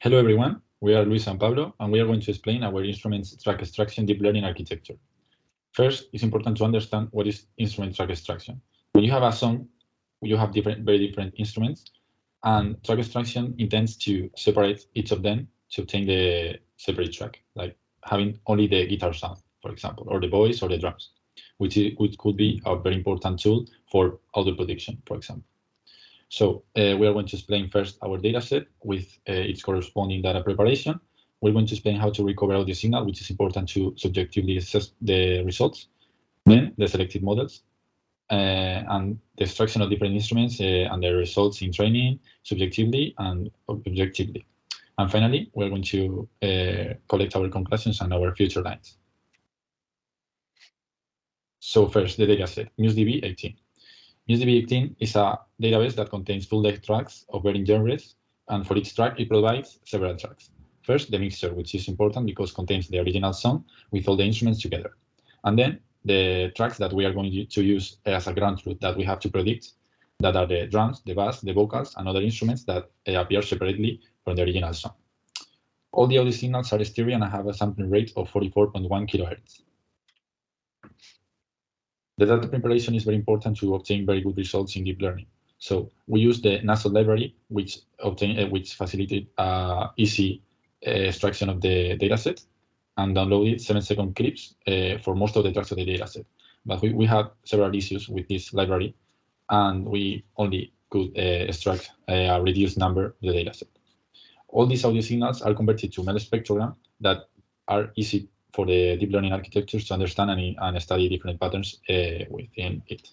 Hello everyone, we are Luis and Pablo, and we are going to explain our instruments track extraction deep learning architecture. First, it's important to understand what is instrument track extraction. When you have a song, you have very different instruments, and track extraction intends to separate each of them to obtain the separate track, like having only the guitar sound, for example, or the voice or the drums, which could be a very important tool for audio production, for example. So we are going to explain first our data set with its corresponding data preparation. We're going to explain how to recover audio signal, which is important to subjectively assess the results. Then the selected models and the extraction of different instruments and their results in training, subjectively and objectively. And finally, we're going to collect our conclusions and our future lines. So first, the data set, MuseDB 18. MuseDB 18 is a database that contains full-length tracks of varying genres, and for each track, it provides several tracks. First, the mixture, which is important because it contains the original song with all the instruments together. And then the tracks that we are going to use as a ground truth that we have to predict, that are the drums, the bass, the vocals, and other instruments that appear separately from the original song. All the audio signals are stereo and have a sampling rate of 44.1 kilohertz. The data preparation is very important to obtain very good results in deep learning. So we use the nasal library, which facilitates easy extraction of the dataset, and downloaded 7-second clips for most of the tracks of the dataset. But we had several issues with this library, and we only could extract a reduced number of the dataset. All these audio signals are converted to MEL spectrogram that are easy for the deep learning architectures to understand and study different patterns within it.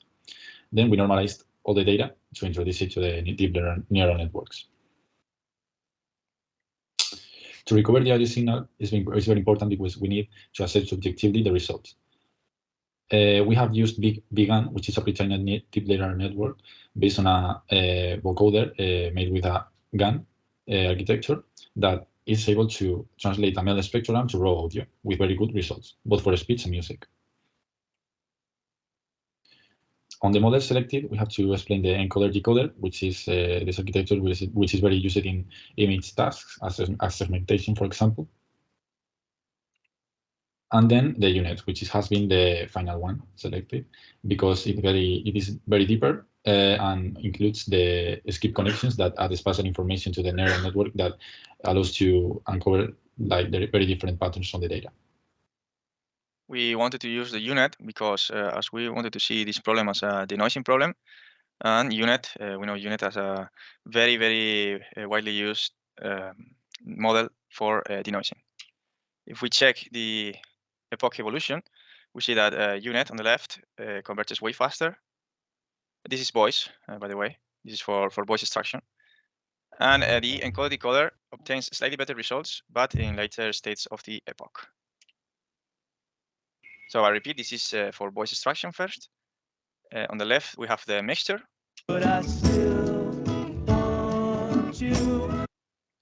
Then we normalized all the data to introduce it to the deep neural networks. To recover the audio signal is very important because we need to assess subjectively the results. We have used BGAN, which is a pre-trained deep neural network based on a vocoder made with a GAN architecture that is able to translate a MEL spectrogram to raw audio with very good results, both for speech and music. On the model selected, we have to explain the encoder-decoder, which is this architecture which is very used in image tasks, as segmentation, for example. And then the UNet, which has been the final one selected because it is very deeper and includes the skip connections that add spatial information to the neural network that allows to uncover like the very different patterns on the data. We wanted to use the UNet because as we wanted to see this problem as a denoising problem, and UNet, we know UNet as a very, very widely used model for denoising. If we check the epoch evolution, we see that UNet on the left converges way faster. This is voice, by the way. This is for voice extraction. And the encoder-decoder obtains slightly better results, but in later states of the epoch. So I repeat, this is for voice extraction first. On the left, we have the mixture. But I still want you.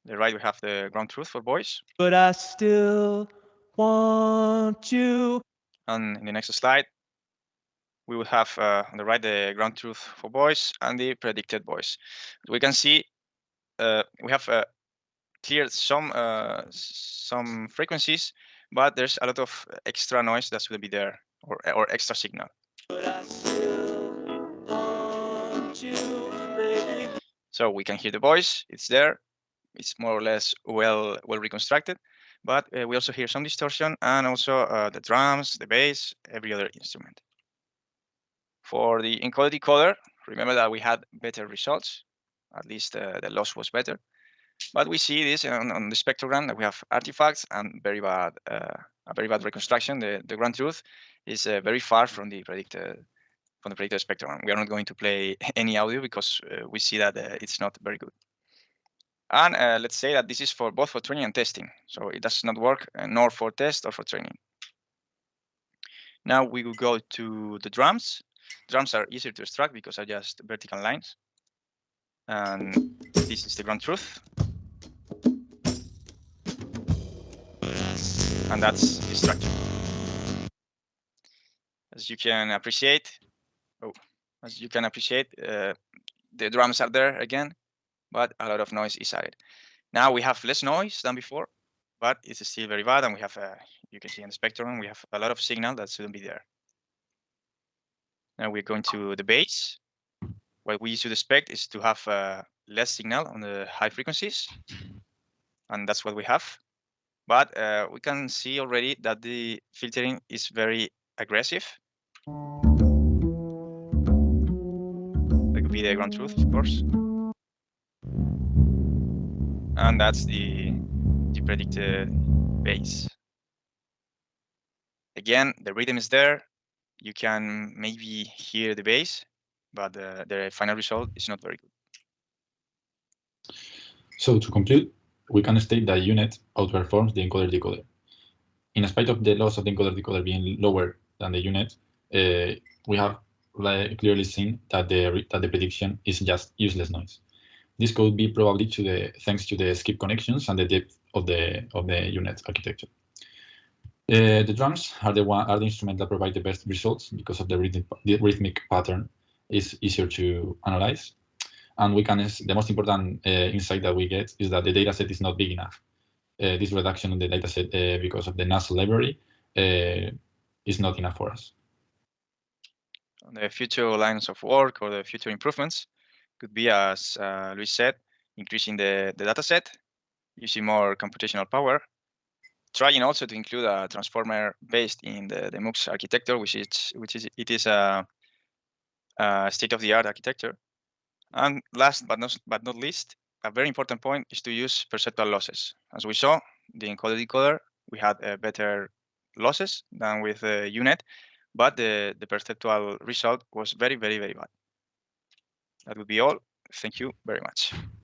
The right, we have the ground truth for voice. But I still want you. And in the next slide, we will have on the right the ground truth for voice and the predicted voice. We can see we have cleared some frequencies, but there's a lot of extra noise that will be there, or extra signal. So we can hear the voice, it's there, it's more or less well reconstructed, but we also hear some distortion and also the drums, the bass, every other instrument. For the encoder-decoder, remember that we had better results, at least the loss was better. But we see this on the spectrogram that we have artifacts and very bad, a very bad reconstruction. The ground truth is very far from the predicted spectrum. We are not going to play any audio because we see that it's not very good. And let's say that this is for both for training and testing. So it does not work nor for test or for training. Now we will go to the drums. Drums are easier to extract because they're just vertical lines. And this is the ground truth. And that's the structure. As you can appreciate, the drums are there again, but a lot of noise is added. Now we have less noise than before, but it's still very bad. And we have, you can see in the spectrum, we have a lot of signal that shouldn't be there. Now we're going to the base. What we should expect is to have less signal on the high frequencies. And that's what we have. But we can see already that the filtering is very aggressive. That could be the ground truth, of course. And that's the predicted base. Again, the rhythm is there. You can maybe hear the bass, but the final result is not very good. So to conclude, we can state that UNet outperforms the encoder-decoder. In spite of the loss of the encoder-decoder being lower than the UNet, we have clearly seen that the prediction is just useless noise. This could be probably thanks to the skip connections and the depth of the UNet architecture. The drums are the instrument that provide the best results because of the rhythmic pattern is easier to analyze. And the most important insight that we get is that the dataset is not big enough. This reduction in the dataset because of the NASA library is not enough for us. The future lines of work or the future improvements could be, as Luis said, increasing the dataset, using more computational power, trying also to include a transformer based in the MUX architecture, which is a state-of-the-art architecture. And last but not least, a very important point is to use perceptual losses. As we saw, the encoder-decoder, we had better losses than with UNet, but the perceptual result was very, very, very bad. That would be all. Thank you very much.